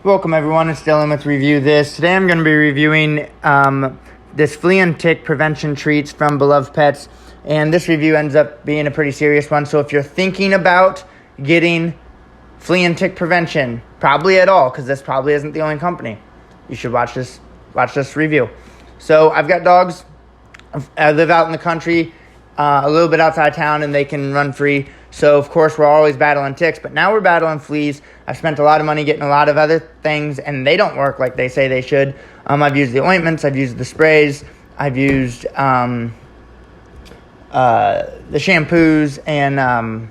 Welcome everyone, it's Dylan with Review This. Today I'm going to be reviewing this flea and tick prevention treats from Beloved Pets. And this review ends up being a pretty serious one. So if you're thinking about getting flea and tick prevention, probably at all, because this probably isn't the only company, you should watch this review. So I've got dogs. I live out in the country, a little bit outside town, and they can run free. So, of course, we're always battling ticks, but now we're battling fleas. I've spent a lot of money getting a lot of other things, and they don't work like they say they should. I've used the ointments, I've used the sprays, I've used the shampoos, and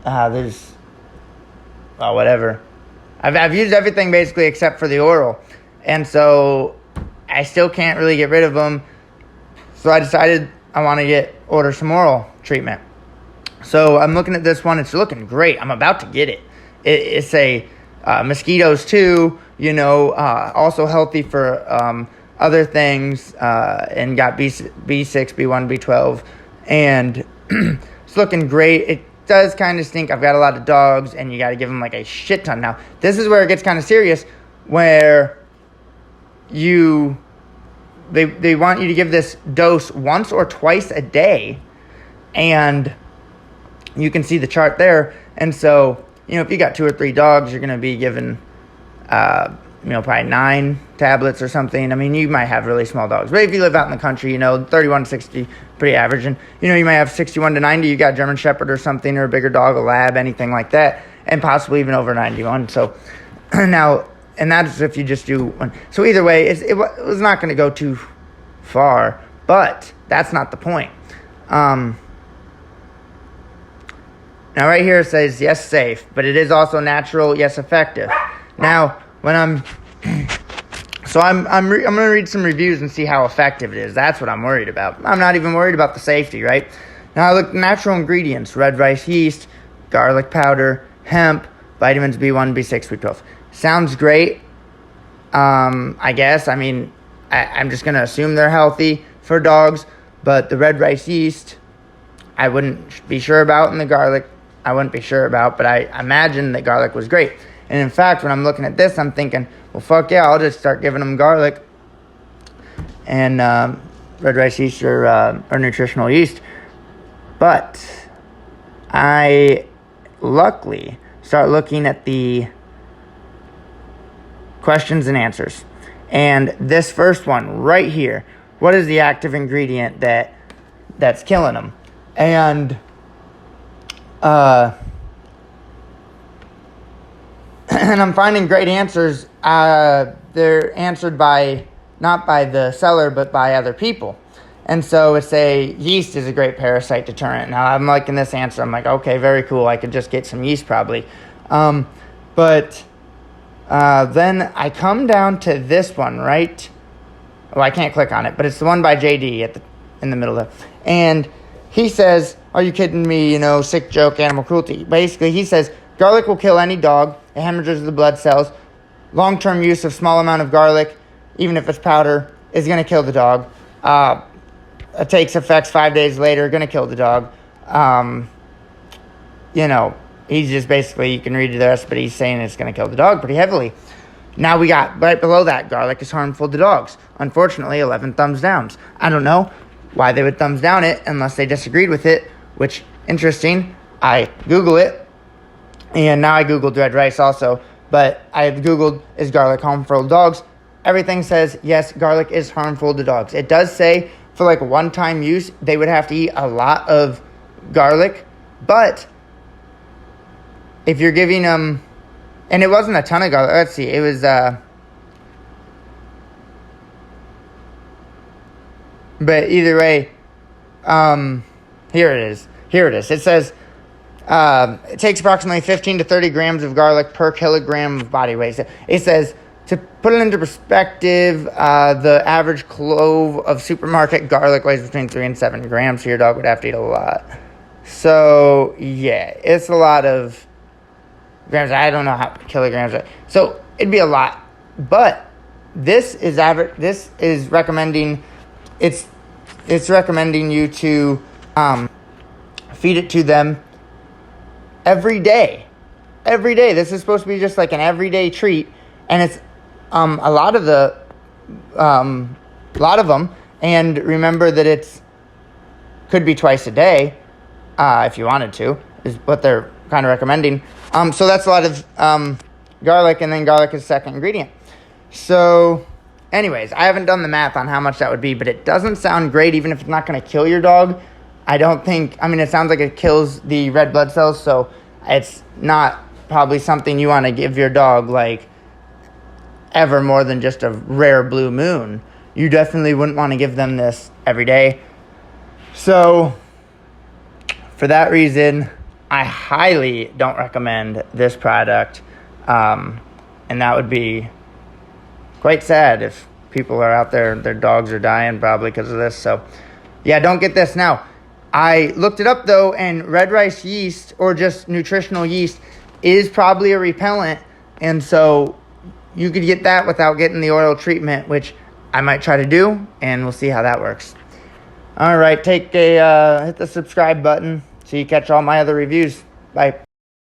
there's, whatever. I've used everything basically except for the oral, and so I still can't really get rid of them. So I decided I want to order some oral treatment. So I'm looking at this one. It's looking great. I'm about to get it. It's a mosquitoes too, also healthy for other things, and got B6, B1, B12, and it's looking great. It does kind of stink. I've got a lot of dogs, and you got to give them like a shit ton. Now, this is where it gets kind of serious, where they want you to give this dose once or twice a day, and you can see the chart there. And so, if you got 2 or 3 dogs, you're going to be given, probably 9 tablets or something. I mean, you might have really small dogs. But if you live out in the country, 31 to 60, pretty average. And, you might have 61 to 90. You got German Shepherd or something, or a bigger dog, a lab, anything like that. And possibly even over 91. So, now, and that's if you just do one. So either way, it was not going to go too far. But that's not the point. Now, right here it says, yes, safe, but it is also natural, yes, effective. Now, when I'm going to read some reviews and see how effective it is. That's what I'm worried about. I'm not even worried about the safety, right? Now, I look natural ingredients: red rice yeast, garlic powder, hemp, vitamins B1, B6, B12. Sounds great, I guess. I mean, I'm just going to assume they're healthy for dogs, but the red rice yeast, I wouldn't be sure about, and the garlic, I wouldn't be sure about, but I imagine that garlic was great. And in fact, when I'm looking at this, I'm thinking, well, fuck yeah, I'll just start giving them garlic and red rice yeast or nutritional yeast. But I luckily start looking at the questions and answers. And this first one right here, what is the active ingredient that's killing them? And and I'm finding great answers. They're answered not by the seller, but by other people. And so it's yeast is a great parasite deterrent. Now, I'm liking this answer. I'm like, okay, very cool. I could just get some yeast probably. But then I come down to this one, right? Well, I can't click on it, but it's the one by JD in the middle there. And he says, are you kidding me? Sick joke, animal cruelty. Basically, he says, garlic will kill any dog. It hemorrhages the blood cells. Long-term use of small amount of garlic, even if it's powder, is going to kill the dog. It takes effects 5 days later, going to kill the dog. He's just basically, you can read the rest, but he's saying it's going to kill the dog pretty heavily. Now we got, right below that, garlic is harmful to dogs. Unfortunately, 11 thumbs downs. I don't know why they would thumbs down it unless they disagreed with it, which, interesting. I Google it, and now I Googled red rice also, but I Googled, is garlic harmful to dogs? Everything says, yes, garlic is harmful to dogs. It does say, for like one-time use, they would have to eat a lot of garlic, but if you're giving them, and it wasn't a ton of garlic, let's see, it was, but either way, here it is. It says, it takes approximately 15 to 30 grams of garlic per kilogram of body weight. It says, to put it into perspective, the average clove of supermarket garlic weighs between 3 and 7 grams, so your dog would have to eat a lot. So, yeah, it's a lot of grams. I don't know how kilograms are. So, it'd be a lot. But this is recommending, it's recommending you to feed it to them every day. every day. This is supposed to be just like an everyday treat, and it's a lot of them. And remember that it's could be twice a day if you wanted to, is what they're kind of recommending. So that's a lot of garlic, and then garlic is the second ingredient. So anyways, I haven't done the math on how much that would be, but it doesn't sound great, even if it's not going to kill your dog. It sounds like it kills the red blood cells, so it's not probably something you want to give your dog, like, ever more than just a rare blue moon. You definitely wouldn't want to give them this every day. So, for that reason, I highly don't recommend this product, and that would be quite sad if people are out there, their dogs are dying probably because of this. So, yeah, don't get this. Now, I looked it up, though, and red rice yeast, or just nutritional yeast, is probably a repellent, and so you could get that without getting the oil treatment, which I might try to do, and we'll see how that works. All right, hit the subscribe button so you catch all my other reviews. Bye.